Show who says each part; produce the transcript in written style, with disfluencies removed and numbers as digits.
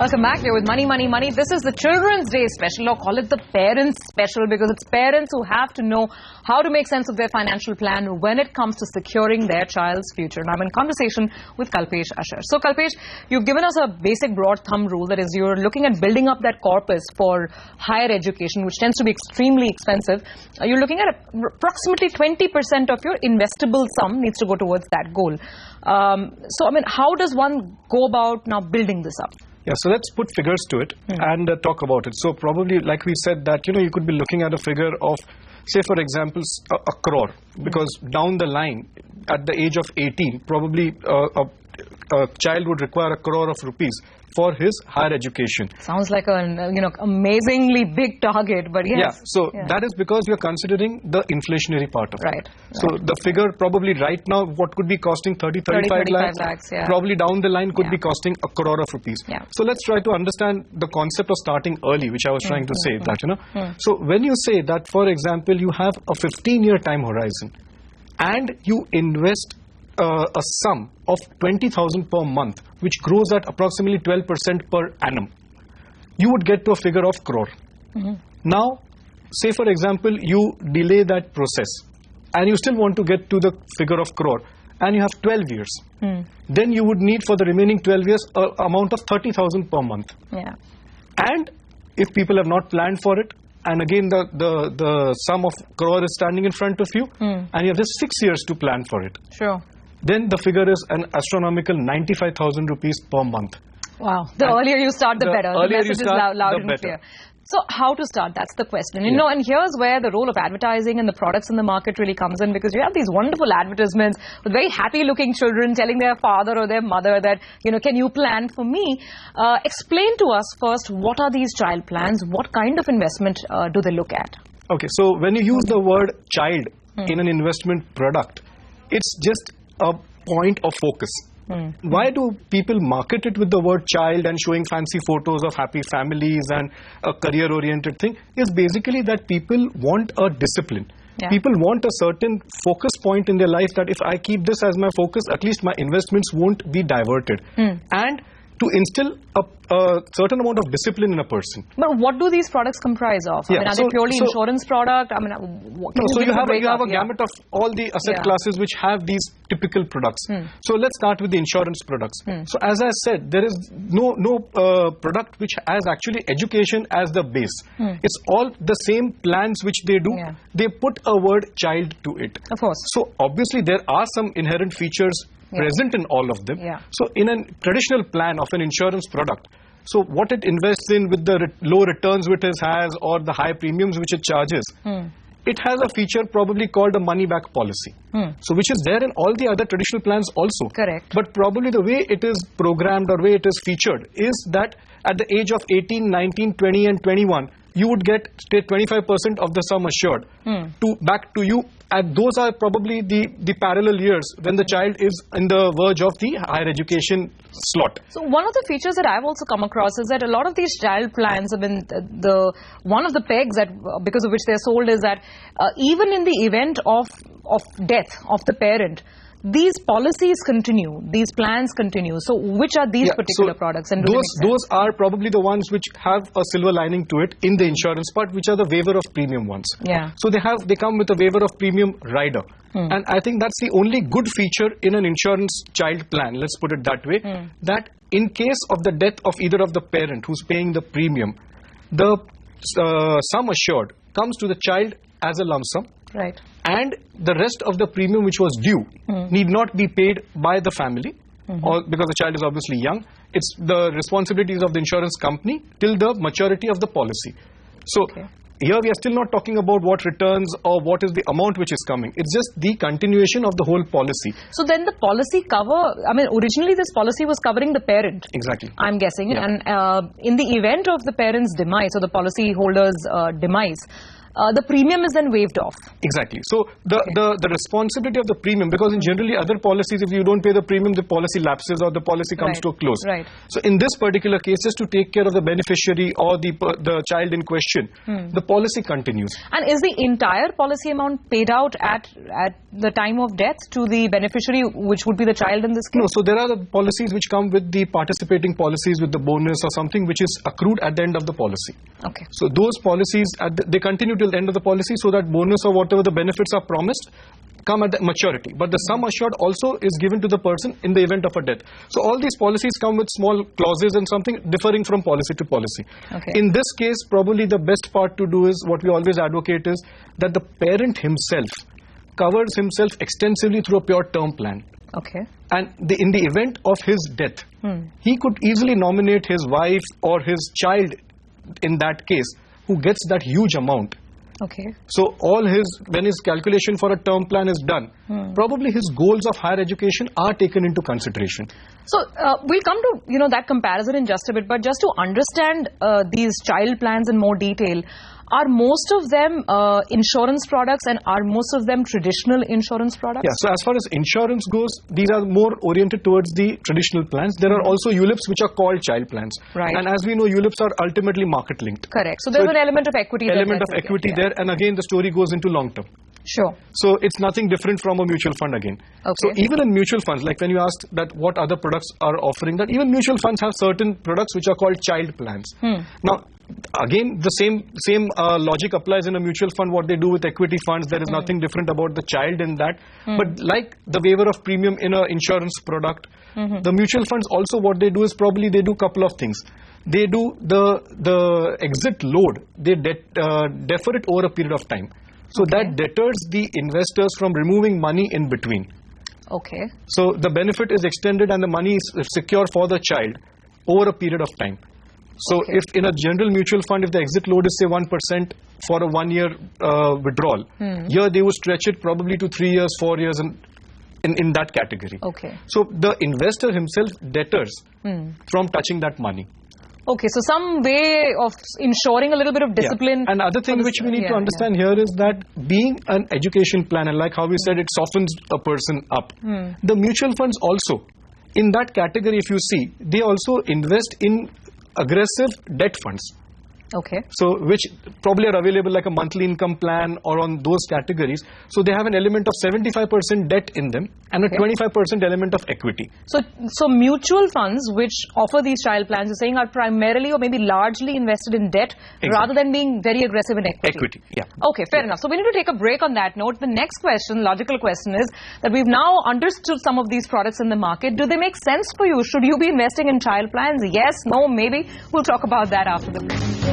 Speaker 1: Welcome back. We're with Money, Money, Money. This is the Children's Day special, or call it the Parents Special, because it's parents who have to know how to make sense of their financial plan when it comes to securing their child's future. And I'm in conversation with Kalpesh, Ashar. So, Kalpesh, you've given us a basic broad thumb rule, that is, you're looking at building up that corpus for higher education, which tends to be extremely expensive. You're looking at approximately 20% of your investable sum needs to go towards that goal. So, I mean, how does one go about now building this up?
Speaker 2: Yeah, so let's put figures to it and talk about it. So probably, like we said, that you could be looking at a figure of, say for example, a crore, because down the line, at the age of 18, probably a child would require a crore of rupees for his higher education.
Speaker 1: Sounds like an amazingly big target, but yes.
Speaker 2: Yeah, so that is because you're considering the inflationary part of it. So
Speaker 1: Right.
Speaker 2: the figure probably right now, what could be costing 35 lakhs, probably down the line could be costing a crore of rupees. So let's try to understand the concept of starting early, which I was trying to say that, So when you say that, for example, you have a 15-year time horizon and you invest a sum of 20,000 per month, which grows at approximately 12% per annum, you would get to a figure of crore. Now, say for example, you delay that process and you still want to get to the figure of crore, and you have 12 years. Then you would need for the remaining 12 years an amount of 30,000 per month. And if people have not planned for it, and again the sum of crore is standing in front of you, and you have just 6 years to plan for it. Then the figure is an astronomical 95,000 rupees per month.
Speaker 1: Wow. The earlier you start, the better. The message is loud and clear. So how to start? That's the question. You know, and here's where the role of advertising and the products in the market really comes in, because you have these wonderful advertisements with very happy-looking children telling their father or their mother that, can you plan for me? Explain to us first, what are these child plans? What kind of investment do they look at?
Speaker 2: Okay, so when you use the word child in an investment product, it's just a point of focus. Why do people market it with the word child and showing fancy photos of happy families and a career-oriented thing? Is basically that people want a discipline. People want a certain focus point in their life, that if I keep this as my focus, at least my investments won't be diverted. And to instill a certain amount of discipline in a person.
Speaker 1: But what do these products comprise of? I mean, are they purely insurance product? I mean,
Speaker 2: so you have a gamut of all the asset classes which have these typical products. So let's start with the insurance products. So as I said, there is no product which has actually education as the base. It's all the same plans which they do. They put a word child to it.
Speaker 1: Of course.
Speaker 2: So obviously there are some inherent features present in all of them. So in a traditional plan of an insurance product, so what it invests in with the low returns which it has or the high premiums which it charges, it has a feature probably called a money back policy. So which is there in all the other traditional plans also.
Speaker 1: Correct.
Speaker 2: But probably the way it is programmed or way it is featured is that at the age of 18, 19, 20 and 21, you would get 25% of the sum assured back to you. And those are probably the parallel years when the child is in the verge of the higher education slot.
Speaker 1: So one of the features that I've also come across is that a lot of these child plans have been one of the pegs that because of which they're sold is that even in the event of death of the parent, these policies continue, these plans continue. So which are these particular products? And
Speaker 2: those are probably the ones which have a silver lining to it in the insurance part, which are the waiver of premium ones. So they come with a waiver of premium rider. And I think that's the only good feature in an insurance child plan, let's put it that way, that in case of the death of either of the parent who's paying the premium, the sum assured comes to the child as a lump sum. And the rest of the premium which was due need not be paid by the family, or because the child is obviously young. It's the responsibilities of the insurance company till the maturity of the policy. So here we are still not talking about what returns or what is the amount which is coming. It's just the continuation of the whole policy.
Speaker 1: So then the policy cover, I mean, originally this policy was covering the parent.
Speaker 2: Exactly.
Speaker 1: I'm guessing. And in the event of the parent's demise or the policy holder's demise, the premium is then waived off.
Speaker 2: Exactly. So the responsibility of the premium, because in generally other policies, if you don't pay the premium, the policy lapses or the policy comes to a close.
Speaker 1: Right.
Speaker 2: So in this particular case, just to take care of the beneficiary or the child in question, the policy continues.
Speaker 1: And is the entire policy amount paid out at the time of death to the beneficiary, which would be the child in this case?
Speaker 2: No. So there are the policies which come with the participating policies with the bonus or something which is accrued at the end of the policy.
Speaker 1: Okay.
Speaker 2: So those policies, they continue till the end of the policy, so that bonus or whatever the benefits are promised come at the maturity. But the sum assured also is given to the person in the event of a death. So all these policies come with small clauses and something differing from policy to policy.
Speaker 1: Okay.
Speaker 2: In this case, probably the best part to do is, what we always advocate is, that the parent himself covers himself extensively through a pure term plan.
Speaker 1: Okay.
Speaker 2: And in the event of his death, he could easily nominate his wife or his child in that case, who gets that huge amount.
Speaker 1: Okay.
Speaker 2: So when his calculation for a term plan is done, probably his goals of higher education are taken into consideration.
Speaker 1: So we'll come to that comparison in just a bit, but just to understand these child plans in more detail, are most of them insurance products, and are most of them traditional insurance products?
Speaker 2: Yeah, so as far as insurance goes, these are more oriented towards the traditional plans. There are also ULIPs which are called child plans.
Speaker 1: Right.
Speaker 2: And as we know, ULIPs are ultimately market linked.
Speaker 1: Correct. So there's an element of equity there.
Speaker 2: And again, the story goes into long term.
Speaker 1: Sure.
Speaker 2: So it's nothing different from a mutual fund again.
Speaker 1: Okay.
Speaker 2: So even in mutual funds, like when you asked that what other products are offering, that even mutual funds have certain products which are called child plans. Now, again, the same logic applies in a mutual fund. What they do with equity funds, there is nothing different about the child in that. But like the waiver of premium in an insurance product, the mutual funds also, what they do is probably they do a couple of things. They do the exit load, they defer it over a period of time. So that deters the investors from removing money in between.
Speaker 1: Okay.
Speaker 2: So the benefit is extended and the money is secure for the child over a period of time. So if in a general mutual fund, if the exit load is say 1% for a 1 year withdrawal, here they would stretch it probably to 3 years, 4 years in that category.
Speaker 1: Okay.
Speaker 2: So the investor himself deters from touching that money.
Speaker 1: Okay, so some way of ensuring a little bit of discipline.
Speaker 2: And other thing which we need to understand here is that being an education plan, and like how we said, it softens a person up. The mutual funds also, in that category, if you see, they also invest in aggressive debt funds.
Speaker 1: Okay.
Speaker 2: So which probably are available like a monthly income plan or on those categories. So they have an element of 75% debt in them and a 25% element of equity.
Speaker 1: So mutual funds which offer these child plans, you're saying, are primarily or maybe largely invested in debt rather than being very aggressive in equity. Okay, fair enough. So we need to take a break on that note. The next question, logical question, is that we've now understood some of these products in the market. Do they make sense for you? Should you be investing in child plans? Yes, no, maybe? We'll talk about that after the break.